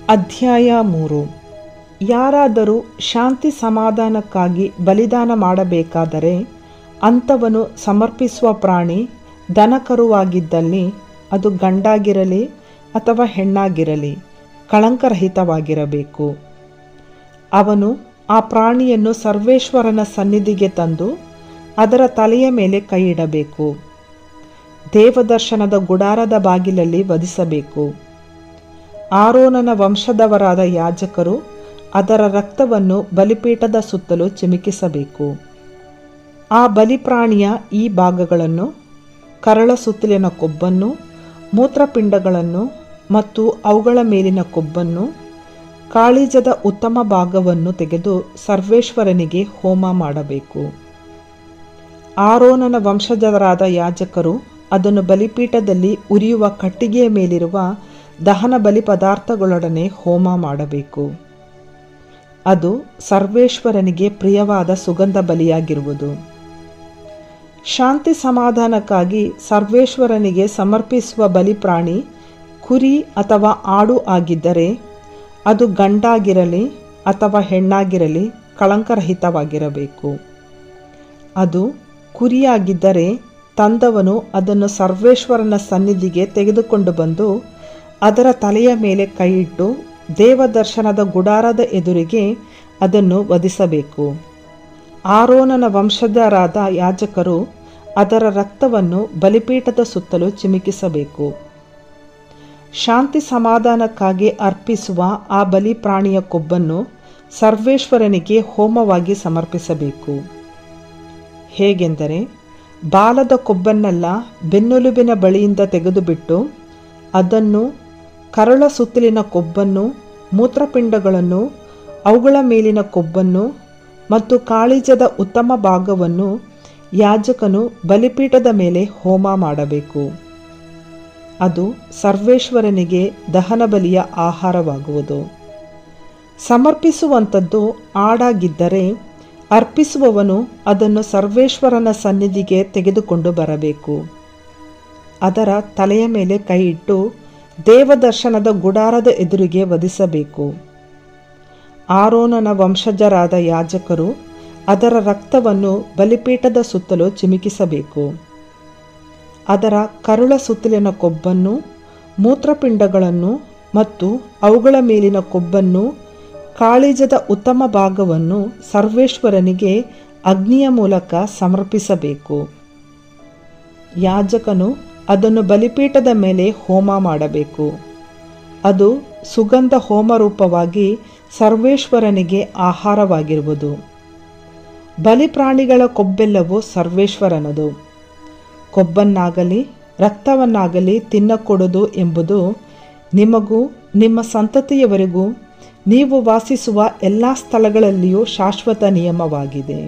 ಅಧ್ಯಾಯ 3. ಯಾರಾದರೂ ಶಾಂತಿ ಸಮಾಧಾನಕ್ಕಾಗಿ ಬಲಿದಾನ ಮಾಡಬೇಕಾದರೆ ಅಂಥವನು ಸಮರ್ಪಿಸುವ ಪ್ರಾಣಿ ದನಕರುವಾಗಿದ್ದಲ್ಲಿ ಅದು ಗಂಡಾಗಿರಲಿ ಅಥವಾ ಹೆಣ್ಣಾಗಿರಲಿ ಕಳಂಕರಹಿತವಾಗಿರಬೇಕು. ಅವನು ಆ ಪ್ರಾಣಿಯನ್ನು ಸರ್ವೇಶ್ವರನ ಸನ್ನಿಧಿಗೆ ತಂದು ಅದರ ತಲೆಯ ಮೇಲೆ ಕೈಯಿಡಬೇಕು. ದೇವದರ್ಶನದ ಗುಡಾರದ ಬಾಗಿಲಲ್ಲಿ ವಧಿಸಬೇಕು. ಆರೋನನ ವಂಶದವರಾದ ಯಾಜಕರು ಅದರ ರಕ್ತವನ್ನು ಬಲಿಪೀಠದ ಸುತ್ತಲೂ ಚಿಮುಕಿಸಬೇಕು. ಆ ಬಲಿಪ್ರಾಣಿಯ ಈ ಭಾಗಗಳನ್ನು, ಕರಳ ಸುತ್ತಲಿನ ಕೊಬ್ಬನ್ನು, ಮೂತ್ರಪಿಂಡಗಳನ್ನು ಮತ್ತು ಅವುಗಳ ಮೇಲಿನ ಕೊಬ್ಬನ್ನು, ಕಾಳಿಜದ ಉತ್ತಮ ಭಾಗವನ್ನು ತೆಗೆದು ಸರ್ವೇಶ್ವರನಿಗೆ ಹೋಮ ಮಾಡಬೇಕು. ಆರೋನನ ವಂಶಜರಾದ ಯಾಜಕರು ಅದನ್ನು ಬಲಿಪೀಠದಲ್ಲಿ ಉರಿಯುವ ಕಟ್ಟಿಗೆಯ ಮೇಲಿರುವ ದಹನ ಬಲಿ ಪದಾರ್ಥಗಳೊಡನೆ ಹೋಮ ಮಾಡಬೇಕು. ಅದು ಸರ್ವೇಶ್ವರನಿಗೆ ಪ್ರಿಯವಾದ ಸುಗಂಧ ಬಲಿಯಾಗಿರುವುದು. ಶಾಂತಿ ಸಮಾಧಾನಕ್ಕಾಗಿ ಸರ್ವೇಶ್ವರನಿಗೆ ಸಮರ್ಪಿಸುವ ಬಲಿಪ್ರಾಣಿ ಕುರಿ ಅಥವಾ ಆಡು ಆಗಿದ್ದರೆ ಅದು ಗಂಡಾಗಿರಲಿ ಅಥವಾ ಹೆಣ್ಣಾಗಿರಲಿ ಕಳಂಕರಹಿತವಾಗಿರಬೇಕು. ಅದು ಕುರಿಯಾಗಿದ್ದರೆ ತಂದವನು ಅದನ್ನು ಸರ್ವೇಶ್ವರನ ಸನ್ನಿಧಿಗೆ ತೆಗೆದುಕೊಂಡು ಬಂದು ಅದರ ತಲೆಯ ಮೇಲೆ ಕೈಯಿಟ್ಟು ದೇವದರ್ಶನದ ಗುಡಾರದ ಎದುರಿಗೆ ಅದನ್ನು ವಧಿಸಬೇಕು. ಆರೋನನ ವಂಶಜರಾದ ಯಾಜಕರು ಅದರ ರಕ್ತವನ್ನು ಬಲಿಪೀಠದ ಸುತ್ತಲೂ ಚಿಮುಕಿಸಬೇಕು. ಶಾಂತಿ ಸಮಾಧಾನಕ್ಕಾಗಿ ಅರ್ಪಿಸುವ ಆ ಬಲಿ ಪ್ರಾಣಿಯ ಕೊಬ್ಬನ್ನು ಸರ್ವೇಶ್ವರನಿಗೆ ಹೋಮವಾಗಿ ಸಮರ್ಪಿಸಬೇಕು. ಹೇಗೆಂದರೆ, ಬಾಲದ ಕೊಬ್ಬನ್ನೆಲ್ಲ ಬೆನ್ನೆಲುಬಿನ ಬಳಿಯಿಂದ ತೆಗೆದುಬಿಟ್ಟು ಅದನ್ನು, ಕರಳ ಸುತ್ತಲಿನ ಕೊಬ್ಬನ್ನು, ಮೂತ್ರಪಿಂಡಗಳನ್ನು, ಅವುಗಳ ಮೇಲಿನ ಕೊಬ್ಬನ್ನು ಮತ್ತು ಕಾಳಿಜದ ಉತ್ತಮ ಭಾಗವನ್ನು ಯಾಜಕನು ಬಲಿಪೀಠದ ಮೇಲೆ ಹೋಮ ಮಾಡಬೇಕು. ಅದು ಸರ್ವೇಶ್ವರನಿಗೆ ದಹನ ಬಲಿಯ ಆಹಾರವಾಗುವುದು. ಸಮರ್ಪಿಸುವಂಥದ್ದು ಆಡಾಗಿದ್ದರೆ ಅರ್ಪಿಸುವವನು ಅದನ್ನು ಸರ್ವೇಶ್ವರನ ಸನ್ನಿಧಿಗೆ ತೆಗೆದುಕೊಂಡು ಬರಬೇಕು. ಅದರ ತಲೆಯ ಮೇಲೆ ಕೈಯಿಟ್ಟು ದೇವದರ್ಶನದ ಗುಡಾರದ ಎದುರಿಗೆ ವಧಿಸಬೇಕು. ಆರೋನನ ವಂಶಜರಾದ ಯಾಜಕರು ಅದರ ರಕ್ತವನ್ನು ಬಲಿಪೀಠದ ಸುತ್ತಲೂ ಚಿಮುಕಿಸಬೇಕು. ಅದರ ಕರುಳ ಸುತ್ತಲಿನ ಕೊಬ್ಬನ್ನು, ಮೂತ್ರಪಿಂಡಗಳನ್ನು ಮತ್ತು ಅವುಗಳ ಮೇಲಿನ ಕೊಬ್ಬನ್ನು, ಕಾಳಿಜದ ಉತ್ತಮ ಭಾಗವನ್ನು ಸರ್ವೇಶ್ವರನಿಗೆ ಅಗ್ನಿಯ ಮೂಲಕ ಸಮರ್ಪಿಸಬೇಕು. ಯಾಜಕನು ಅದನ್ನು ಬಲಿಪೀಠದ ಮೇಲೆ ಹೋಮ ಮಾಡಬೇಕು. ಅದು ಸುಗಂಧ ಹೋಮರೂಪವಾಗಿ ಸರ್ವೇಶ್ವರನಿಗೆ ಆಹಾರವಾಗಿರುವುದು. ಬಲಿಪ್ರಾಣಿಗಳ ಕೊಬ್ಬೆಲ್ಲವೂ ಸರ್ವೇಶ್ವರನದು. ಕೊಬ್ಬನ್ನಾಗಲಿ ರಕ್ತವನ್ನಾಗಲಿ ತಿನ್ನಕೊಡುವುದು ಎಂಬುದು ನಿಮಗೂ ನಿಮ್ಮ ಸಂತತಿಯವರೆಗೂ ನೀವು ವಾಸಿಸುವ ಎಲ್ಲ ಸ್ಥಳಗಳಲ್ಲಿಯೂ ಶಾಶ್ವತ ನಿಯಮವಾಗಿದೆ.